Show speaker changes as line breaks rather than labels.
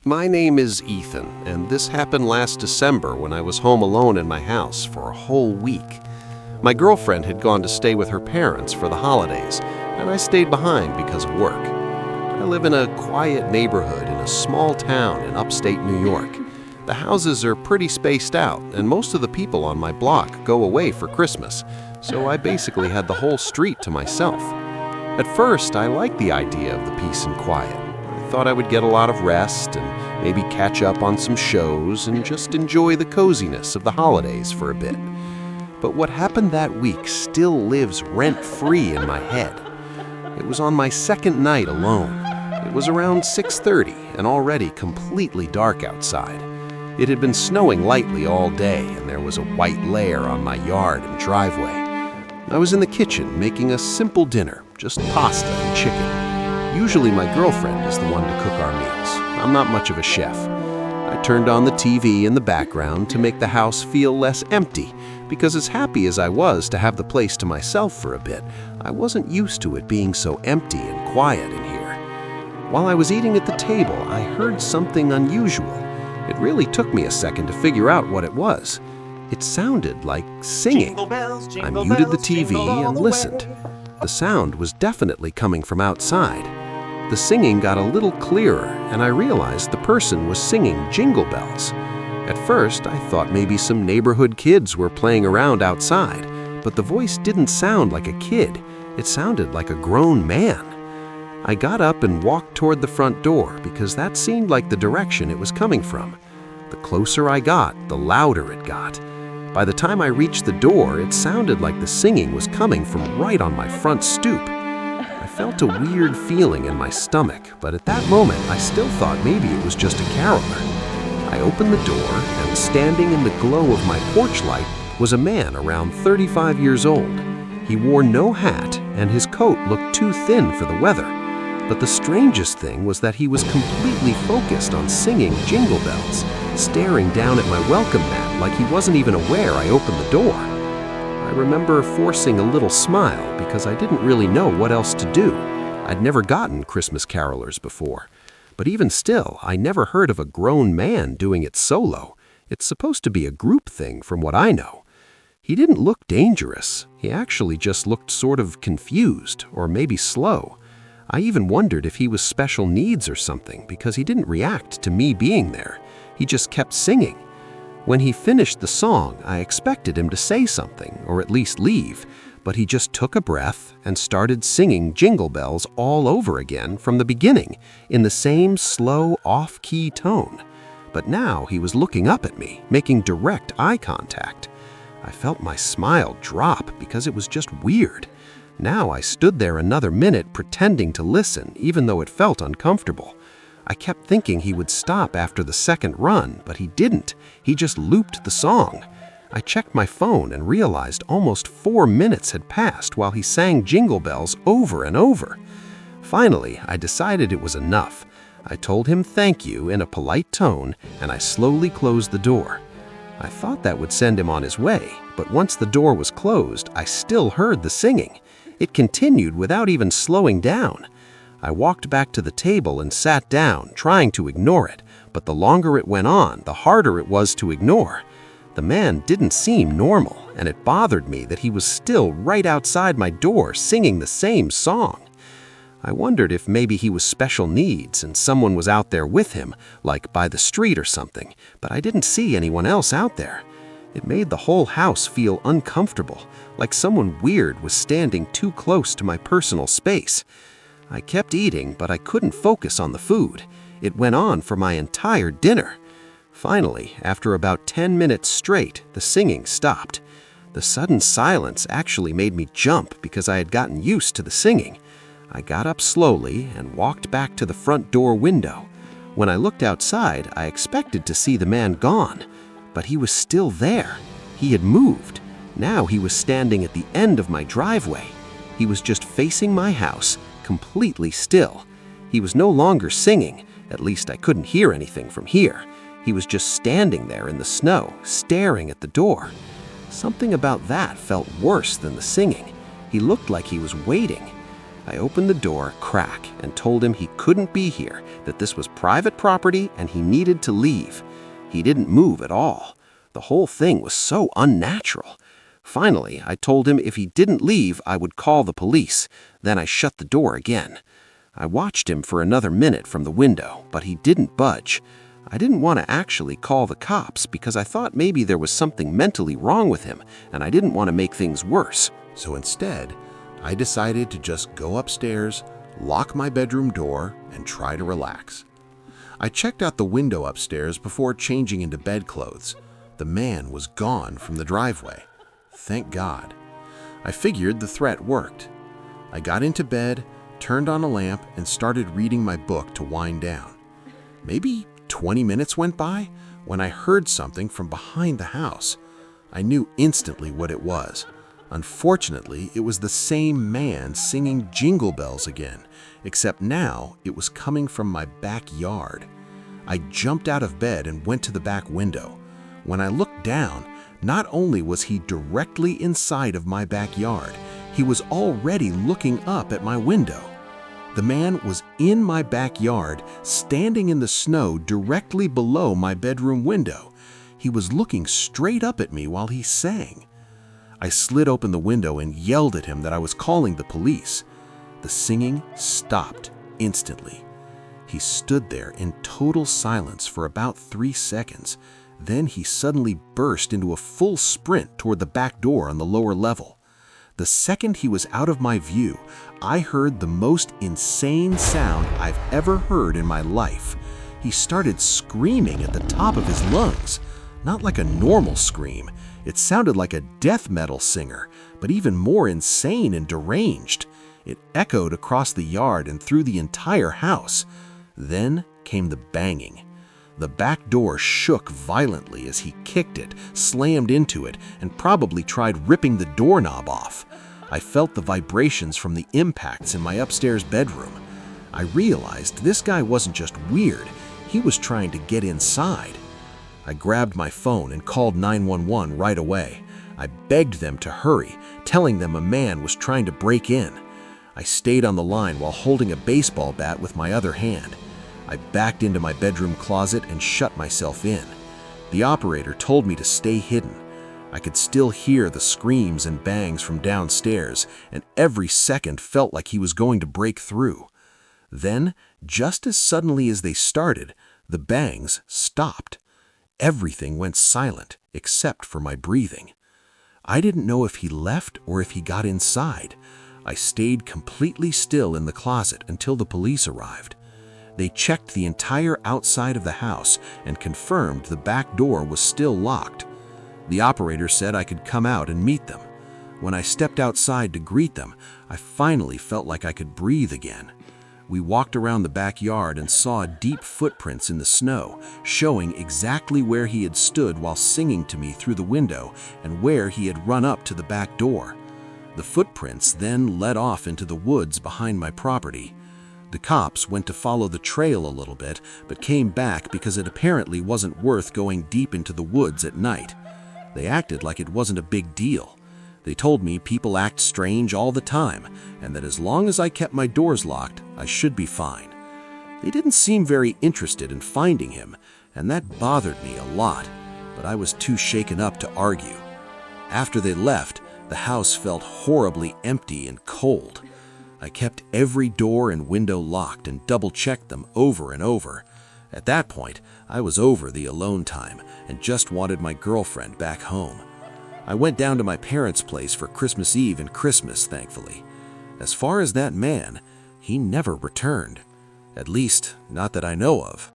My name is Ethan, and this happened last December when I was home alone in my house for a whole week. My girlfriend had gone to stay with her parents for the holidays, and I stayed behind because of work. I live in a quiet neighborhood in a small town in upstate New York. The houses are pretty spaced out, and most of the people on my block go away for Christmas, so I basically had the whole street to myself. At first, I liked the idea of the peace and quiet. I thought I would get a lot of rest and maybe catch up on some shows and just enjoy the coziness of the holidays for a bit. But what happened that week still lives rent-free in my head. It was on my second night alone. It was around 6:30 and already completely dark outside. It had been snowing lightly all day, and there was a white layer on my yard and driveway. I was in the kitchen making a simple dinner, just pasta and chicken. Usually my girlfriend is the one to cook our meals. I'm not much of a chef. I turned on the TV in the background to make the house feel less empty, because as happy as I was to have the place to myself for a bit, I wasn't used to it being so empty and quiet in here. While I was eating at the table, I heard something unusual. It really took me a second to figure out what it was. It sounded like singing. I muted the TV and listened. The sound was definitely coming from outside. The singing got a little clearer, and I realized the person was singing Jingle Bells. At first, I thought maybe some neighborhood kids were playing around outside, but the voice didn't sound like a kid. It sounded like a grown man. I got up and walked toward the front door because that seemed like the direction it was coming from. The closer I got, the louder it got. By the time I reached the door, it sounded like the singing was coming from right on my front stoop. I felt a weird feeling in my stomach, but at that moment, I still thought maybe it was just a caroler. I opened the door, and standing in the glow of my porch light was a man around 35 years old. He wore no hat, and his coat looked too thin for the weather. But the strangest thing was that he was completely focused on singing Jingle Bells, staring down at my welcome mat like he wasn't even aware I opened the door. I remember forcing a little smile because I didn't really know what else to do. I'd never gotten Christmas carolers before. But even still, I never heard of a grown man doing it solo. It's supposed to be a group thing from what I know. He didn't look dangerous. He actually just looked sort of confused, or maybe slow. I even wondered if he was special needs or something because he didn't react to me being there. He just kept singing. When he finished the song, I expected him to say something, or at least leave, but he just took a breath and started singing Jingle Bells all over again from the beginning in the same slow, off-key tone. But now he was looking up at me, making direct eye contact. I felt my smile drop because it was just weird. Now I stood there another minute pretending to listen, even though it felt uncomfortable. I kept thinking he would stop after the second run, but he didn't. He just looped the song. I checked my phone and realized almost 4 minutes had passed while he sang Jingle Bells over and over. Finally, I decided it was enough. I told him thank you in a polite tone, and I slowly closed the door. I thought that would send him on his way, but once the door was closed, I still heard the singing. It continued without even slowing down. I walked back to the table and sat down, trying to ignore it, but the longer it went on, the harder it was to ignore. The man didn't seem normal, and it bothered me that he was still right outside my door singing the same song. I wondered if maybe he was special needs and someone was out there with him, like by the street or something, but I didn't see anyone else out there. It made the whole house feel uncomfortable, like someone weird was standing too close to my personal space. I kept eating, but I couldn't focus on the food. It went on for my entire dinner. Finally, after about 10 minutes straight, the singing stopped. The sudden silence actually made me jump because I had gotten used to the singing. I got up slowly and walked back to the front door window. When I looked outside, I expected to see the man gone, but he was still there. He had moved. Now he was standing at the end of my driveway. He was just facing my house, completely still. He was no longer singing, at least I couldn't hear anything from here. He was just standing there in the snow, staring at the door. Something about that felt worse than the singing. He looked like he was waiting. I opened the door a crack and told him he couldn't be here, that this was private property and he needed to leave. He didn't move at all. The whole thing was so unnatural. Finally, I told him if he didn't leave, I would call the police. Then I shut the door again. I watched him for another minute from the window, but he didn't budge. I didn't want to actually call the cops because I thought maybe there was something mentally wrong with him, and I didn't want to make things worse.
So instead, I decided to just go upstairs, lock my bedroom door, and try to relax. I checked out the window upstairs before changing into bedclothes. The man was gone from the driveway. Thank God. I figured the threat worked. I got into bed, turned on a lamp, and started reading my book to wind down. Maybe 20 minutes went by when I heard something from behind the house. I knew instantly what it was. Unfortunately, it was the same man singing Jingle Bells again, except now it was coming from my backyard. I jumped out of bed and went to the back window. When I looked down, not only was he directly inside of my backyard, he was already looking up at my window. The man was in my backyard, standing in the snow directly below my bedroom window. He was looking straight up at me while he sang. I slid open the window and yelled at him that I was calling the police. The singing stopped instantly. He stood there in total silence for about 3 seconds. Then he suddenly burst into a full sprint toward the back door on the lower level. The second he was out of my view, I heard the most insane sound I've ever heard in my life. He started screaming at the top of his lungs. Not like a normal scream. It sounded like a death metal singer, but even more insane and deranged. It echoed across the yard and through the entire house. Then came the banging. The back door shook violently as he kicked it, slammed into it, and probably tried ripping the doorknob off. I felt the vibrations from the impacts in my upstairs bedroom. I realized this guy wasn't just weird, he was trying to get inside. I grabbed my phone and called 911 right away. I begged them to hurry, telling them a man was trying to break in. I stayed on the line while holding a baseball bat with my other hand. I backed into my bedroom closet and shut myself in. The operator told me to stay hidden. I could still hear the screams and bangs from downstairs, and every second felt like he was going to break through. Then, just as suddenly as they started, the bangs stopped. Everything went silent except for my breathing. I didn't know if he left or if he got inside. I stayed completely still in the closet until the police arrived. They checked the entire outside of the house and confirmed the back door was still locked. The operator said I could come out and meet them. When I stepped outside to greet them, I finally felt like I could breathe again. We walked around the backyard and saw deep footprints in the snow, showing exactly where he had stood while singing to me through the window and where he had run up to the back door. The footprints then led off into the woods behind my property. The cops went to follow the trail a little bit, but came back because it apparently wasn't worth going deep into the woods at night. They acted like it wasn't a big deal. They told me people act strange all the time, and that as long as I kept my doors locked, I should be fine. They didn't seem very interested in finding him, and that bothered me a lot, but I was too shaken up to argue. After they left, the house felt horribly empty and cold. I kept every door and window locked and double-checked them over and over. At that point, I was over the alone time and just wanted my girlfriend back home. I went down to my parents' place for Christmas Eve and Christmas, thankfully. As far as that man, he never returned. At least, not that I know of.